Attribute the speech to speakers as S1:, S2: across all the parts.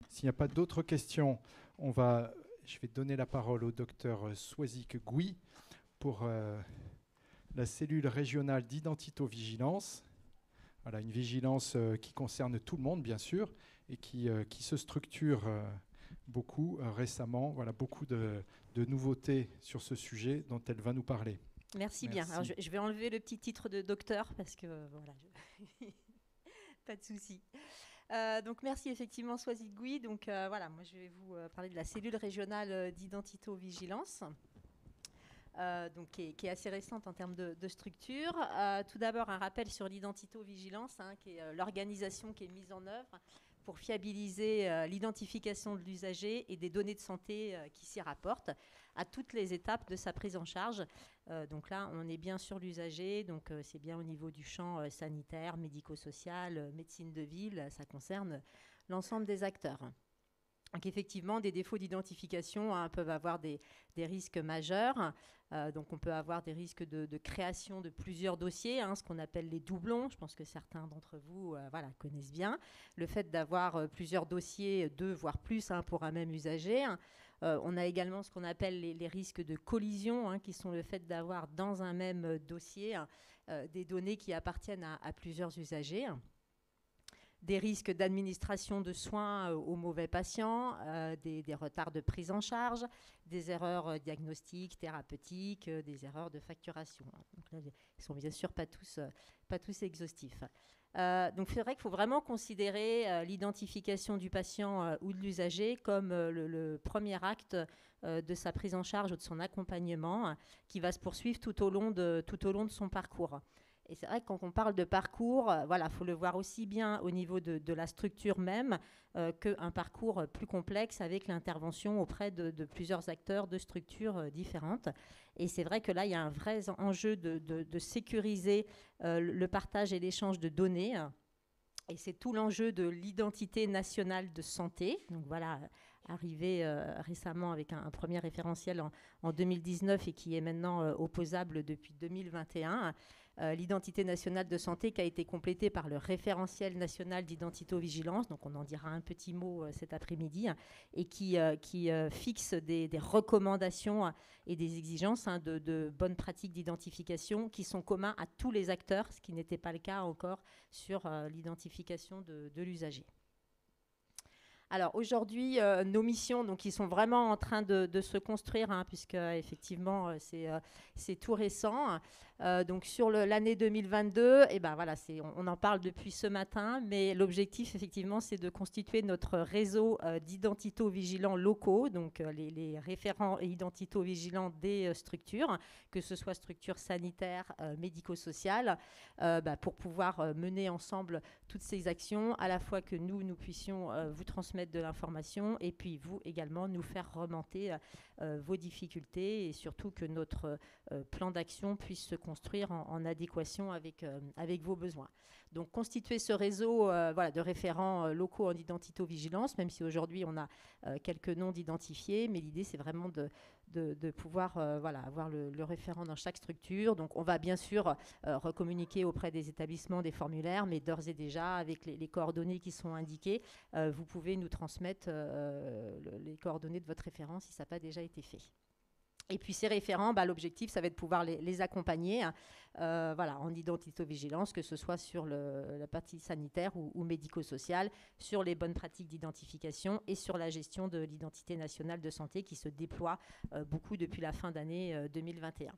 S1: S'il n'y a pas d'autres questions, je vais donner la parole au docteur Swazik Gouy pour la cellule régionale d'identito-vigilance. Voilà, une vigilance qui concerne tout le monde, bien sûr, et qui se structure beaucoup récemment. Voilà, beaucoup de nouveautés sur ce sujet dont elle va nous parler.
S2: Merci bien. Alors,
S1: Merci.
S2: je vais enlever le petit titre de docteur parce que voilà, pas de souci. Donc merci effectivement Soisy Gouy. Donc voilà, moi je vais vous parler de la cellule régionale d'identito-vigilance. Donc, qui est assez récente en termes de structure. Tout d'abord, un rappel sur l'identito-vigilance, qui est l'organisation qui est mise en œuvre pour fiabiliser l'identification de l'usager et des données de santé qui s'y rapportent à toutes les étapes de sa prise en charge. Donc là, on est bien sur l'usager, donc c'est bien au niveau du champ sanitaire, médico-social, médecine de ville, ça concerne l'ensemble des acteurs. Donc effectivement, des défauts d'identification peuvent avoir des risques majeurs. Donc on peut avoir des risques de création de plusieurs dossiers, ce qu'on appelle les doublons. Je pense que certains d'entre vous connaissent bien. Le fait d'avoir plusieurs dossiers, deux voire plus pour un même usager. On a également ce qu'on appelle les risques de collision, qui sont le fait d'avoir dans un même dossier des données qui appartiennent à plusieurs usagers. Des risques d'administration de soins aux mauvais patients, des retards de prise en charge, des erreurs diagnostiques, thérapeutiques, des erreurs de facturation. Donc là, ils ne sont bien sûr pas tous exhaustifs. Donc c'est vrai qu'il faut vraiment considérer l'identification du patient ou de l'usager comme le premier acte de sa prise en charge ou de son accompagnement qui va se poursuivre tout au long de son parcours. Et c'est vrai que quand on parle de parcours, faut le voir aussi bien au niveau de la structure même qu'un parcours plus complexe avec l'intervention auprès de plusieurs acteurs de structures différentes. Et c'est vrai que là, il y a un vrai enjeu de sécuriser le partage et l'échange de données. Et c'est tout l'enjeu de l'identité nationale de santé. Donc voilà, arrivé récemment avec un premier référentiel en 2019 et qui est maintenant opposable depuis 2021. L'identité nationale de santé qui a été complétée par le référentiel national d'identito-vigilance, donc on en dira un petit mot cet après-midi, et qui fixe des recommandations et des exigences de bonnes pratiques d'identification qui sont communs à tous les acteurs, ce qui n'était pas le cas encore sur l'identification de l'usager. Alors aujourd'hui, nos missions, donc, qui sont vraiment en train de se construire, puisque effectivement c'est tout récent. Donc sur l'année 2022, on en parle depuis ce matin, mais l'objectif effectivement c'est de constituer notre réseau d'identito-vigilants locaux, donc les référents et identito-vigilants des structures, que ce soit structures sanitaires, médico-sociales, pour pouvoir mener ensemble toutes ces actions, à la fois que nous puissions vous transmettre de l'information et puis vous également nous faire remonter vos difficultés et surtout que notre plan d'action puisse se construire en adéquation avec vos besoins. Donc constituer ce réseau de référents locaux en identito-vigilance, même si aujourd'hui on a quelques noms d'identifiés, mais l'idée c'est vraiment de pouvoir avoir le référent dans chaque structure. Donc on va bien sûr recommuniquer auprès des établissements des formulaires, mais d'ores et déjà avec les coordonnées qui sont indiquées, vous pouvez nous transmettre les coordonnées de votre référent si ça n'a pas déjà été fait. Et puis ces référents, l'objectif, ça va être de pouvoir les accompagner en identito-vigilance, que ce soit sur la partie sanitaire ou médico-sociale, sur les bonnes pratiques d'identification et sur la gestion de l'identité nationale de santé qui se déploie beaucoup depuis la fin d'année 2021.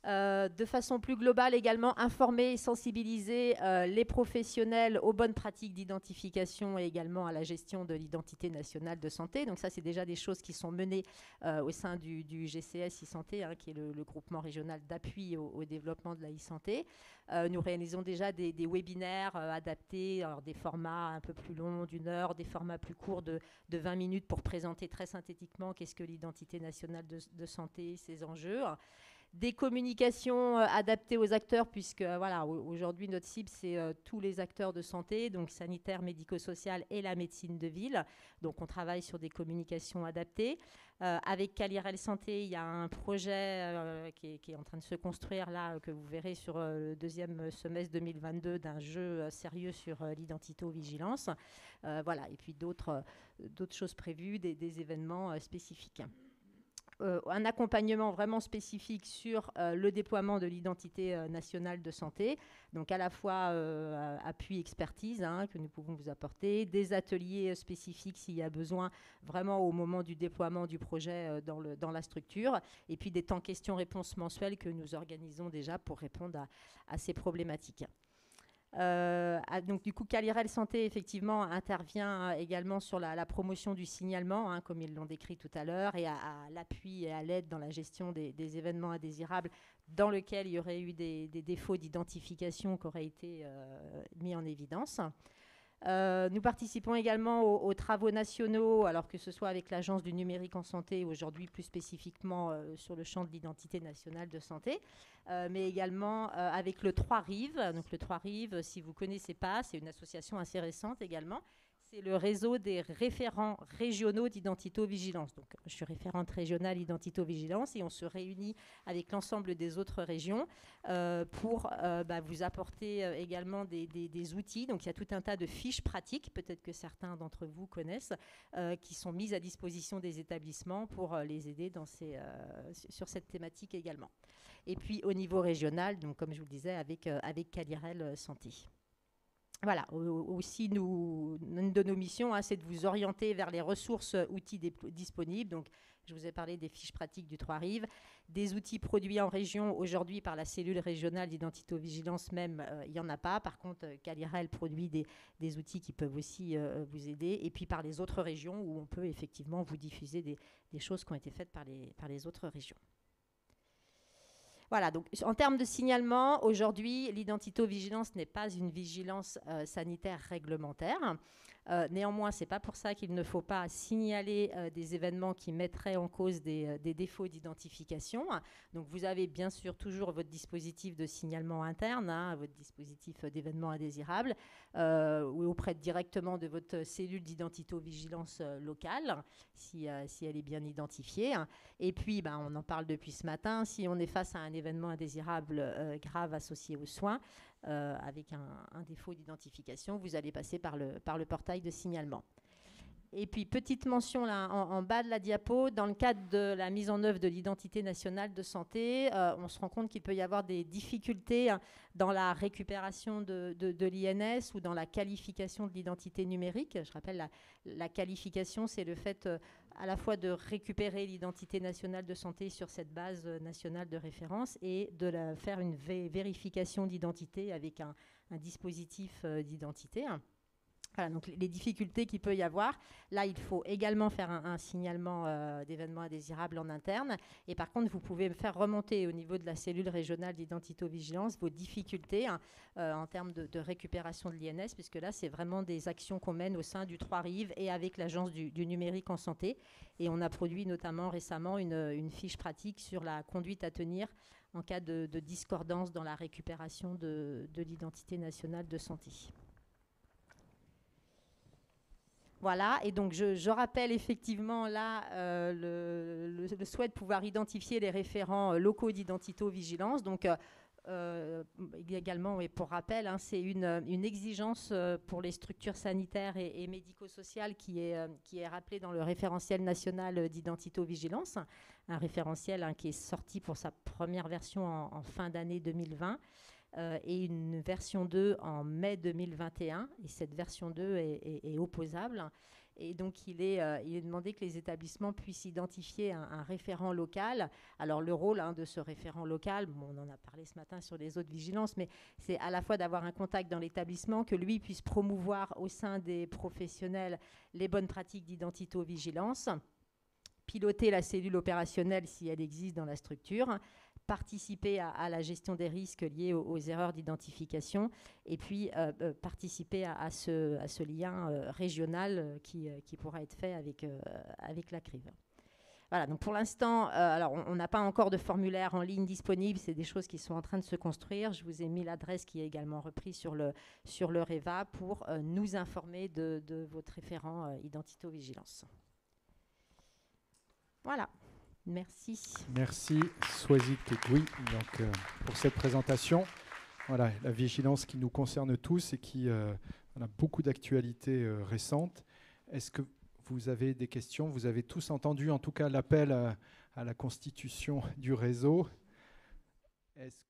S2: De façon plus globale également, informer et sensibiliser les professionnels aux bonnes pratiques d'identification et également à la gestion de l'identité nationale de santé. Donc ça, c'est déjà des choses qui sont menées au sein du GCS e-santé, qui est le groupement régional d'appui au développement de la e-santé. Nous réalisons déjà des webinaires adaptés, alors des formats un peu plus longs d'1 heure, des formats plus courts de 20 minutes pour présenter très synthétiquement qu'est-ce que l'identité nationale de santé, ses enjeux. Des communications adaptées aux acteurs, puisque voilà, aujourd'hui notre cible c'est tous les acteurs de santé, donc sanitaire, médico-social et la médecine de ville. Donc on travaille sur des communications adaptées. Avec Calirel Santé, il y a un projet qui est en train de se construire là, que vous verrez sur le deuxième semestre 2022, d'un jeu sérieux sur l'identito-vigilance. Voilà, et puis d'autres choses prévues, des événements spécifiques. Un accompagnement vraiment spécifique sur le déploiement de l'identité nationale de santé, donc à la fois appui expertise que nous pouvons vous apporter, des ateliers spécifiques s'il y a besoin vraiment au moment du déploiement du projet dans la structure, et puis des temps questions-réponses mensuels que nous organisons déjà pour répondre à ces problématiques. Donc du coup, Calirel Santé effectivement intervient également sur la promotion du signalement, comme ils l'ont décrit tout à l'heure, et à l'appui et à l'aide dans la gestion des événements indésirables dans lesquels il y aurait eu des défauts d'identification qui auraient été mis en évidence. Nous participons également aux travaux nationaux, alors que ce soit avec l'Agence du numérique en santé, aujourd'hui plus spécifiquement sur le champ de l'identité nationale de santé, mais également avec le Trois-Rives. Donc le Trois-Rives, si vous ne connaissez pas, c'est une association assez récente également. C'est le réseau des référents régionaux d'identito-vigilance. Donc, je suis référente régionale identito-vigilance et on se réunit avec l'ensemble des autres régions pour vous apporter également des outils. Donc, il y a tout un tas de fiches pratiques, peut-être que certains d'entre vous connaissent, qui sont mises à disposition des établissements pour les aider sur cette thématique également. Et puis, au niveau régional, donc, comme je vous le disais, avec Calirel Santé. Voilà, aussi, une de nos missions, c'est de vous orienter vers les ressources, outils disponibles. Donc, je vous ai parlé des fiches pratiques du Trois-Rives, des outils produits en région. Aujourd'hui, par la cellule régionale d'identito-vigilance même, il n'y en a pas. Par contre, Calirel produit des outils qui peuvent aussi vous aider. Et puis, par les autres régions, où on peut effectivement vous diffuser des choses qui ont été faites par les autres régions. Voilà, donc en termes de signalement, aujourd'hui, l'identito-vigilance n'est pas une vigilance sanitaire réglementaire. Néanmoins, ce n'est pas pour ça qu'il ne faut pas signaler des événements qui mettraient en cause des défauts d'identification. Donc, vous avez bien sûr toujours votre dispositif de signalement interne, votre dispositif d'événements indésirables, ou auprès directement de votre cellule d'identito-vigilance locale, si elle est bien identifiée. Et puis, on en parle depuis ce matin, si on est face à un événement indésirable grave associé aux soins, avec un défaut d'identification, vous allez passer par le portail de signalement. Et puis, petite mention là, en bas de la diapo, dans le cadre de la mise en œuvre de l'identité nationale de santé, on se rend compte qu'il peut y avoir des difficultés dans la récupération de l'INS ou dans la qualification de l'identité numérique. Je rappelle, la qualification, c'est le fait à la fois de récupérer l'identité nationale de santé sur cette base nationale de référence et de faire une vérification d'identité avec un dispositif d'identité. Voilà, donc les difficultés qu'il peut y avoir. Là, il faut également faire un signalement d'événements indésirables en interne. Et par contre, vous pouvez faire remonter au niveau de la cellule régionale d'identito-vigilance vos difficultés en termes de récupération de l'INS, puisque là, c'est vraiment des actions qu'on mène au sein du Trois-Rives et avec l'Agence du numérique en santé. Et on a produit notamment récemment une fiche pratique sur la conduite à tenir en cas de discordance dans la récupération de l'identité nationale de santé. Voilà, et donc je rappelle effectivement là le souhait de pouvoir identifier les référents locaux d'identito-vigilance. Donc également, et pour rappel, c'est une exigence pour les structures sanitaires et médico-sociales qui est rappelée dans le référentiel national d'identito-vigilance, un référentiel qui est sorti pour sa première version en fin d'année 2020. Et une version 2 en mai 2021. Et cette version 2 est opposable. Et donc, il est demandé que les établissements puissent identifier un référent local. Alors, le rôle de ce référent local, on en a parlé ce matin sur les autres vigilances, mais c'est à la fois d'avoir un contact dans l'établissement, que lui puisse promouvoir au sein des professionnels les bonnes pratiques d'identito-vigilance, piloter la cellule opérationnelle si elle existe dans la structure, participer à la gestion des risques liés aux erreurs d'identification et puis participer à ce lien régional qui pourra être fait avec la CRIV. Voilà, donc pour l'instant, alors on n'a pas encore de formulaire en ligne disponible, c'est des choses qui sont en train de se construire. Je vous ai mis l'adresse qui est également reprise sur le REVA pour nous informer de votre référent identito-vigilance. Voilà, merci.
S1: Merci Soisic Gouy donc, pour cette présentation. Voilà, la vigilance qui nous concerne tous et qui a beaucoup d'actualités récentes. Est-ce que vous avez des questions? Vous avez tous entendu en tout cas l'appel à la constitution du réseau. Est-ce